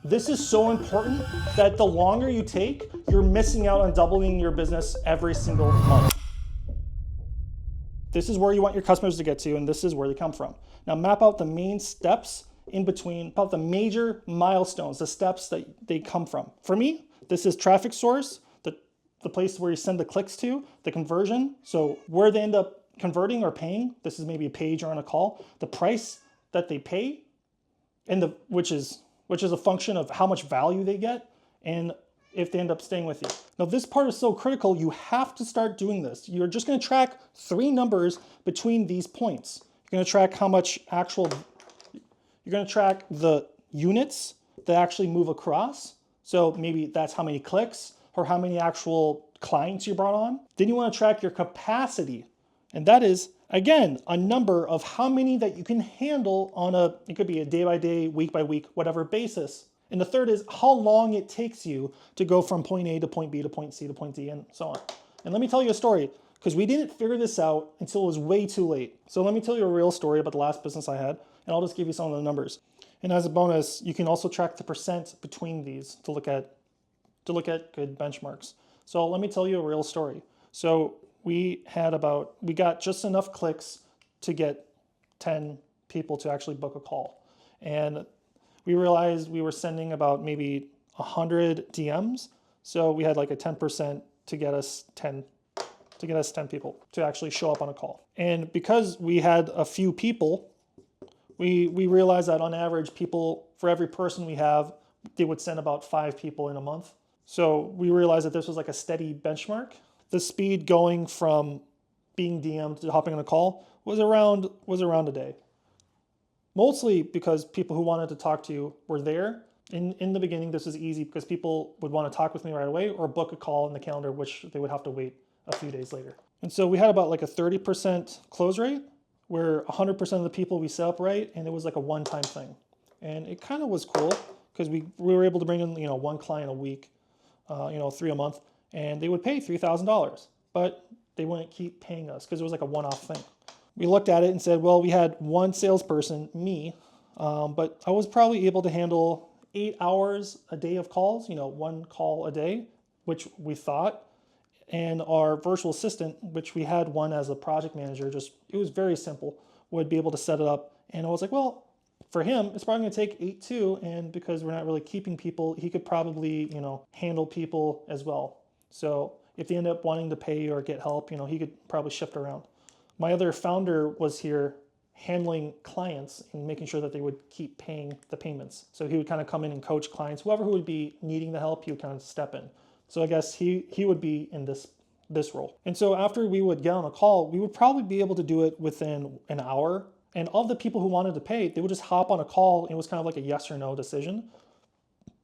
This is so important that the longer you take, you're missing out on doubling your business every single month. This is where you want your customers to get to, and this is where they come from. Now map out the main steps in between, about the major milestones, the steps that they come from. For me, this is traffic source, the place where you send the clicks to, the conversion, so where they end up converting or paying, this is maybe a page or on a call, the price that they pay, and which is a function of how much value they get, and if they end up staying with you. Now this part is so critical, you have to start doing this. You're just gonna track 3 numbers between these points. You're gonna track how much you're gonna track the units that actually move across. So maybe that's how many clicks or how many actual clients you brought on. Then you wanna track your capacity. And that is, again, a number of how many that you can handle on it could be a day by day, week by week, whatever basis. And the third is how long it takes you to go from point A to point B to point C to point D and so on. And let me tell you a story, because we didn't figure this out until it was way too late. So let me tell you a real story about the last business I had, and I'll just give you some of the numbers. And as a bonus, you can also track the percent between these to look at good benchmarks. So let me tell you a real story. So we got just enough clicks to get 10 people to actually book a call. And we realized we were sending about maybe 100 DMs. So we had like a 10% to get us 10 people to actually show up on a call. And because we had a few people, we realized that on average, people, for every person we have, they would send about 5 people in a month. So we realized that this was like a steady benchmark. The speed going from being DM'd to hopping on a call was around a day. Mostly because people who wanted to talk to you were there. In the beginning, this was easy because people would want to talk with me right away or book a call in the calendar, which they would have to wait a few days later. And so we had about like a 30% close rate where 100% of the people we set up right, and it was like a one-time thing. And it kind of was cool because we were able to bring in, one client a week, 3 a month, and they would pay $3,000, but they wouldn't keep paying us because it was like a one-off thing. We looked at it and said, well, we had one salesperson, me, but I was probably able to handle 8 hours a day of calls, 1 call a day, which we thought. And our virtual assistant, which we had one as a project manager, it was very simple, would be able to set it up. And I was like, well, for him, it's probably gonna take 8 too. And because we're not really keeping people, he could probably, handle people as well. So if they end up wanting to pay or get help, he could probably shift around. My other founder was here handling clients and making sure that they would keep paying the payments. So he would kind of come in and coach clients. Whoever who would be needing the help, he would kind of step in. So I guess he would be in this role. And so after we would get on a call, we would probably be able to do it within an hour. And all the people who wanted to pay, they would just hop on a call, and it was kind of like a yes or no decision.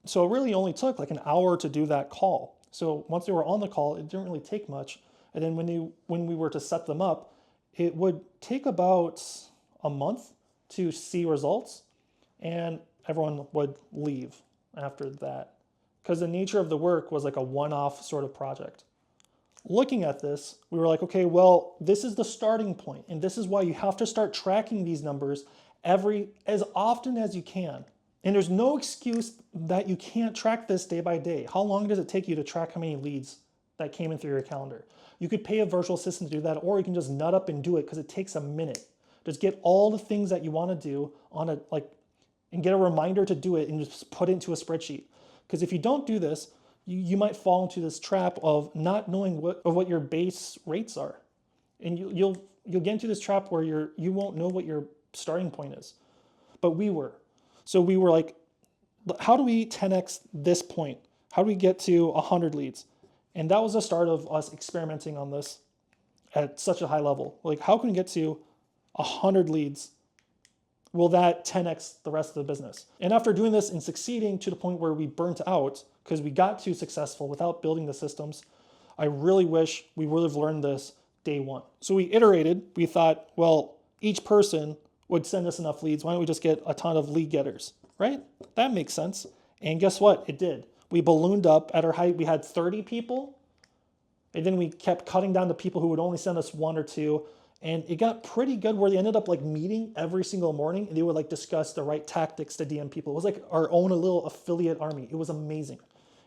So it really only took like an hour to do that call. So once they were on the call, it didn't really take much. And then when we were to set them up, it would take about a month to see results, and everyone would leave after that because the nature of the work was like a one-off sort of project. Looking at this, we were like, okay, well, this is the starting point, and this is why you have to start tracking these numbers as often as you can. And there's no excuse that you can't track this day by day. How long does it take you to track how many leads that came in through your calendar? You could pay a virtual assistant to do that, or you can just nut up and do it because it takes a minute. Just get all the things that you want to do and get a reminder to do it and just put it into a spreadsheet. Because if you don't do this, you might fall into this trap of not knowing what your base rates are. And you'll get into this trap where you won't know what your starting point is. But we were. So we were like, how do we 10x this point? How do we get to 100 leads? And that was the start of us experimenting on this at such a high level. Like, how can we get to 100 leads? Will that 10x the rest of the business? And after doing this and succeeding to the point where we burnt out because we got too successful without building the systems, I really wish we would have learned this day one. So we iterated. We thought, well, each person would send us enough leads. Why don't we just get a ton of lead getters, right? That makes sense. And guess what? It did. We ballooned up at our height. We had 30 people, and then we kept cutting down to people who would only send us 1 or 2. And it got pretty good where they ended up like meeting every single morning and they would like discuss the right tactics to DM people. It was like our own little affiliate army. It was amazing.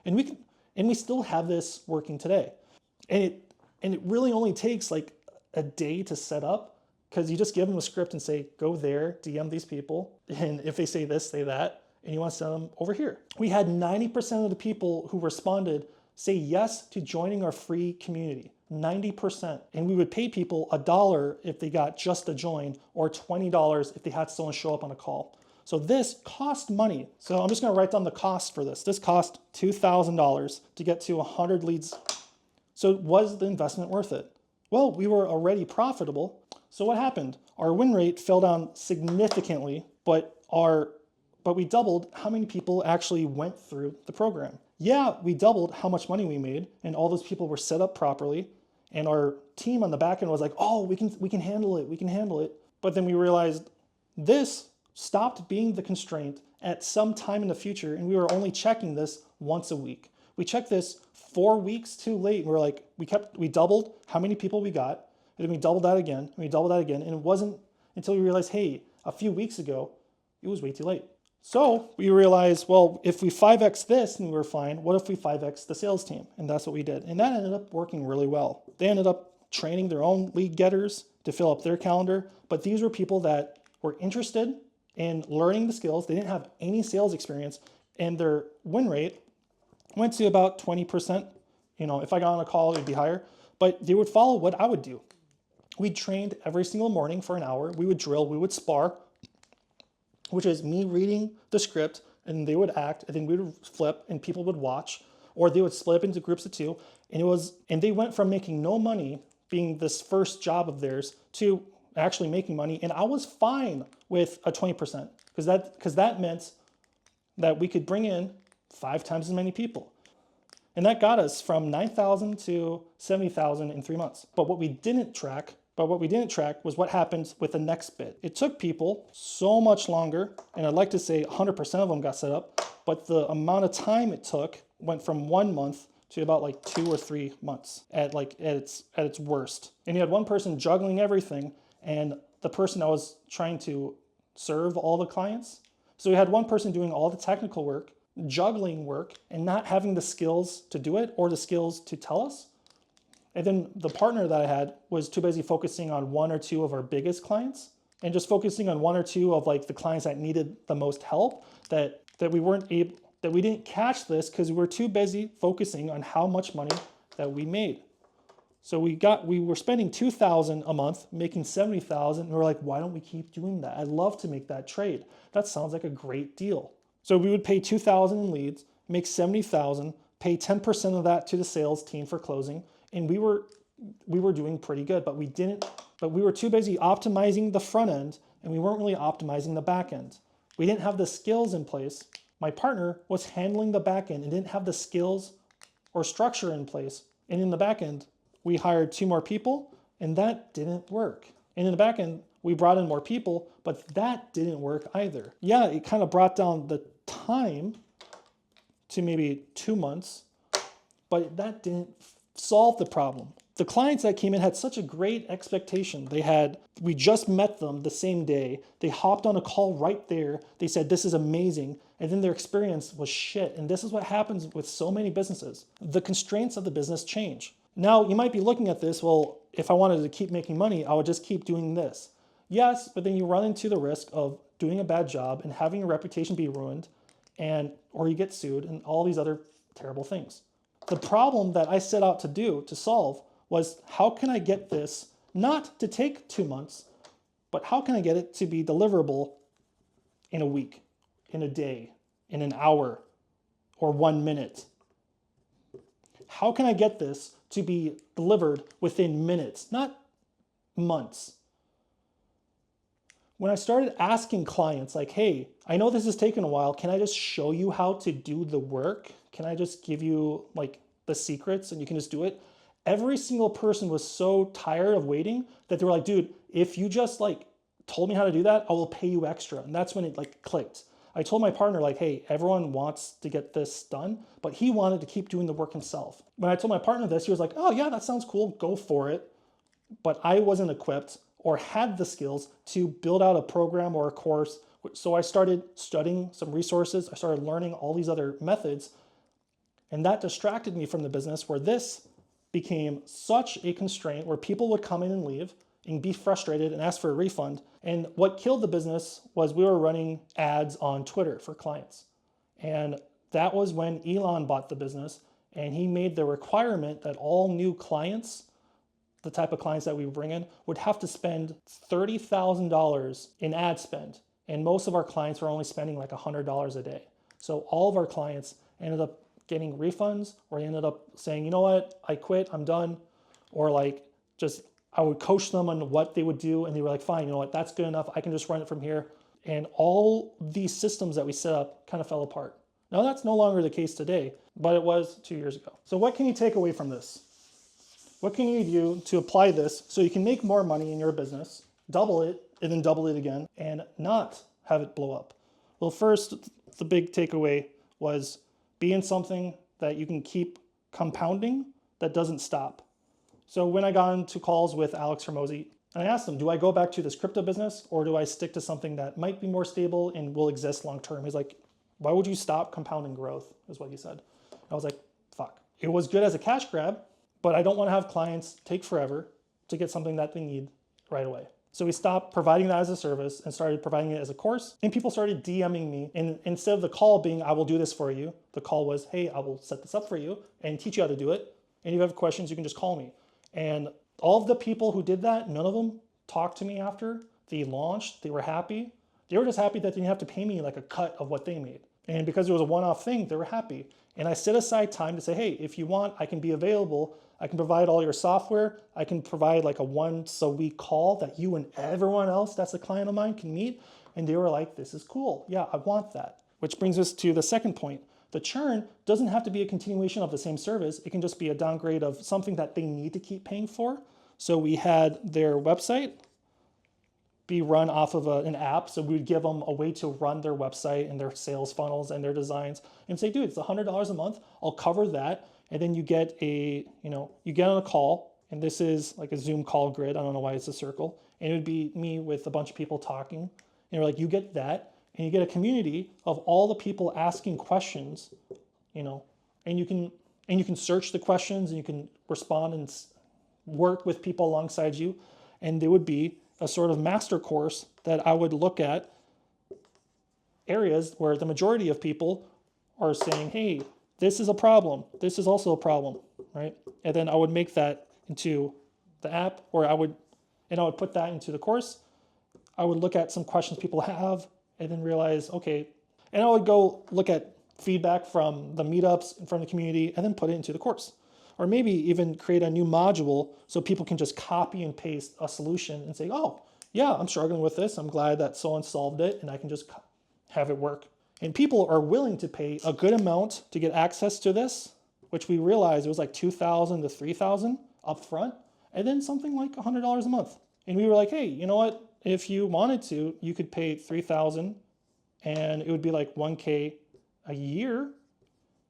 And we still have this working today. And it really only takes like a day to set up, because you just give them a script and say, go there, DM these people. And if they say this, say that, and you want to send them over here. We had 90% of the people who responded say yes to joining our free community. 90%. And we would pay people $1 if they got just a join, or $20 if they had someone show up on a call. So this cost money. So I'm just going to write down the cost for this. This cost $2,000 to get to 100 leads. So was the investment worth it? Well, we were already profitable. So what happened? Our win rate fell down significantly, but we doubled how many people actually went through the program. Yeah, we doubled how much money we made, and all those people were set up properly. And our team on the back end was like, oh, we can handle it, we can handle it. But then we realized this stopped being the constraint at some time in the future, and we were only checking this once a week. We checked this 4 weeks too late, and we're like, we doubled how many people we got, and then we doubled that again, and we doubled that again, and it wasn't until we realized, hey, a few weeks ago, it was way too late. So we realized, well, if we 5x this and we were fine, what if we 5x the sales team? And that's what we did. And that ended up working really well. They ended up training their own lead getters to fill up their calendar. But these were people that were interested in learning the skills. They didn't have any sales experience, and their win rate went to about 20%. You know, if I got on a call, it'd be higher, but they would follow what I would do. We trained every single morning for an hour. We would drill, we would spar, which is me reading the script, and they would act, and then we would flip and people would watch, or they would split up into groups of two. And they went from making no money, being this first job of theirs, to actually making money. And I was fine with a 20%, because that meant that we could bring in 5 times as many people. And that got us from 9,000 to 70,000 in 3 months. But what we didn't track was what happened with the next bit. It took people so much longer, and I'd like to say 100% of them got set up, but the amount of time it took went from 1 month to about like 2 or 3 months at its worst. And you had one person juggling everything, and the person that was trying to serve all the clients. So we had one person doing all the technical work, juggling work, and not having the skills to do it or the skills to tell us. And then the partner that I had was too busy focusing on 1 or 2 of our biggest clients, and just focusing on 1 or 2 of like the clients that needed the most help, that we didn't catch this because we were too busy focusing on how much money that we made. So we were spending $2,000 a month, making $70,000, and we're like, why don't we keep doing that? I'd love to make that trade. That sounds like a great deal. So we would pay $2,000 in leads, make $70,000, pay 10% of that to the sales team for closing, and we were doing pretty good, but we were too busy optimizing the front end, and we weren't really optimizing the back end. We didn't have the skills in place. My partner was handling the back end and didn't have the skills or structure in place. And in the back end, we hired 2 more people, and that didn't work. And in the back end, we brought in more people, but that didn't work either. Yeah, it kind of brought down the time to maybe 2 months, but that didn't solve the problem. The clients that came in had such a great expectation. We just met them the same day. They hopped on a call right there. They said, this is amazing. And then their experience was shit. And this is what happens with so many businesses. The constraints of the business change. Now, you might be looking at this, well, if I wanted to keep making money, I would just keep doing this. Yes, but then you run into the risk of doing a bad job and having your reputation be ruined, or you get sued and all these other terrible things. The problem that I set out to solve, was how can I get this not to take 2 months, but how can I get it to be deliverable in a week, in a day, in an hour, or 1 minute? How can I get this to be delivered within minutes, not months? When I started asking clients like, hey, I know this has taken a while. Can I just show you how to do the work? Can I just give you like the secrets and you can just do it? Every single person was so tired of waiting that they were like, dude, if you just like told me how to do that, I will pay you extra. And that's when it like clicked. I told my partner like, hey, everyone wants to get this done, but he wanted to keep doing the work himself. When I told my partner this, he was like, oh yeah, that sounds cool. Go for it. but I wasn't equipped or had the skills to build out a program or a course. So I started studying some resources. I started learning all these other methods, and that distracted me from the business, where this became such a constraint where people would come in and leave and be frustrated and ask for a refund. And what killed the business was we were running ads on Twitter for clients. And that was when Elon bought the business, and he made the requirement that all new clients, the type of clients that we bring in, would have to spend $30,000 in ad spend. And most of our clients were only spending like $100 a day. So all of our clients ended up getting refunds, or ended up saying, you know what, I quit, I'm done. Or like, just, I would coach them on what they would do, and they were like, fine, you know what, that's good enough, I can just run it from here. And all these systems that we set up kind of fell apart. Now that's no longer the case today, but it was 2 years ago. So what can you take away from this? What can you do to apply this so you can make more money in your business, double it, and then double it again, and not have it blow up? Well, first, the big takeaway was be in something that you can keep compounding that doesn't stop. So when I got into calls with Alex Hermosi, I asked him, do I go back to this crypto business, or do I stick to something that might be more stable and will exist long term? He's like, why would you stop compounding growth, is what he said. I was like, fuck. It was good as a cash grab, but I don't want to have clients take forever to get something that they need right away. So we stopped providing that as a service and started providing it as a course. And people started DMing me. And instead of the call being, I will do this for you, the call was, hey, I will set this up for you and teach you how to do it. And if you have questions, you can just call me. And all of the people who did that, none of them talked to me after they launched. They were happy. They were just happy that they didn't have to pay me like a cut of what they made. And because it was a one-off thing, they were happy. And I set aside time to say, hey, if you want, I can be available. I can provide all your software. I can provide like a once-a-week call that you and everyone else that's a client of mine can meet. And they were like, this is cool. Yeah, I want that. Which brings us to the second point. The churn doesn't have to be a continuation of the same service. It can just be a downgrade of something that they need to keep paying for. So we had their website be run off of an app. So we would give them a way to run their website and their sales funnels and their designs, and say, dude, it's $100 a month. I'll cover that. And then you get you get on a call, and this is like a Zoom call grid. I don't know why it's a circle. And it would be me with a bunch of people talking. And you're like, you get that, and you get a community of all the people asking questions, and you can search the questions, and you can respond and work with people alongside you. And there would be a sort of master course that I would look at areas where the majority of people are saying, hey, this is a problem. This is also a problem, right? And then I would make that into the app, or I would put that into the course. I would look at some questions people have, and then realize, okay, and I would go look at feedback from the meetups and from the community, and then put it into the course. Or maybe even create a new module so people can just copy and paste a solution and say, oh, yeah, I'm struggling with this. I'm glad that someone solved it, and I can just have it work. And people are willing to pay a good amount to get access to this, which we realized it was like $2,000 to $3,000 up front, and then something like $100 a month. And we were like, hey, you know what? If you wanted to, you could pay $3,000, and it would be like $1,000 a year.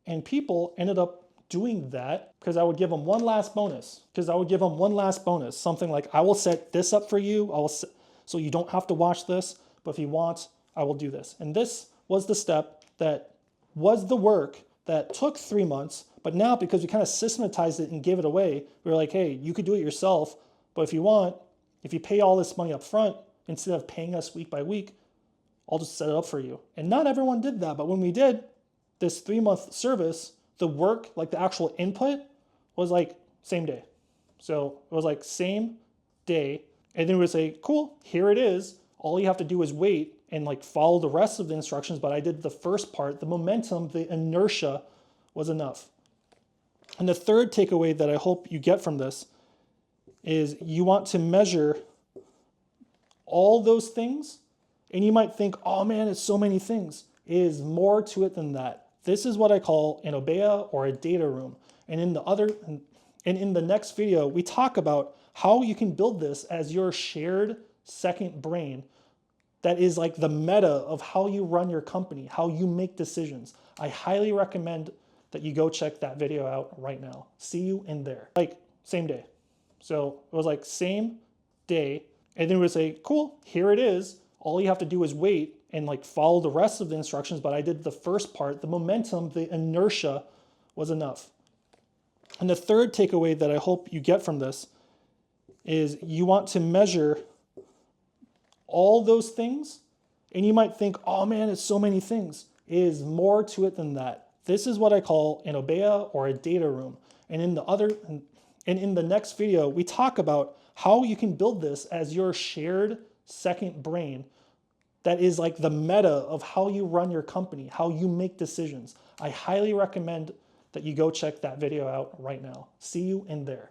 And people ended up doing that because I would give them one last bonus. Something like, I will set this up for you. So you don't have to watch this, but if you want, I will do this. And this was the step that was the work that took 3 months, but now because we kind of systematized it and gave it away, we were like, hey, you could do it yourself, but if you pay all this money up front, instead of paying us week by week, I'll just set it up for you. And not everyone did that, but when we did this 3-month service, the work, like the actual input, was like same day. So it was like same day, and then we would say, cool, here it is. All you have to do is wait and like follow the rest of the instructions, but I did the first part. The momentum, the inertia was enough. And the third takeaway that I hope you get from this is you want to measure all those things, and you might think, oh man, it's so many things. It is more to it than that. This is what I call an Obeya or a data room. And in the next video, we talk about how you can build this as your shared second brain that is like the meta of how you run your company, how you make decisions. I highly recommend that you go check that video out right now. See you in there. Like, same day. So it was like same day. And then it would say, cool, here it is. All you have to do is wait and like follow the rest of the instructions. But I did the first part, the momentum, the inertia was enough. And the third takeaway that I hope you get from this is you want to measure all those things. And you might think, oh man, it's so many things. It is more to it than that. This is what I call an Obeya or a data room. And in the next video, we talk about how you can build this as your shared second brain that is like the meta of how you run your company, how you make decisions. I highly recommend that you go check that video out right now. See you in there.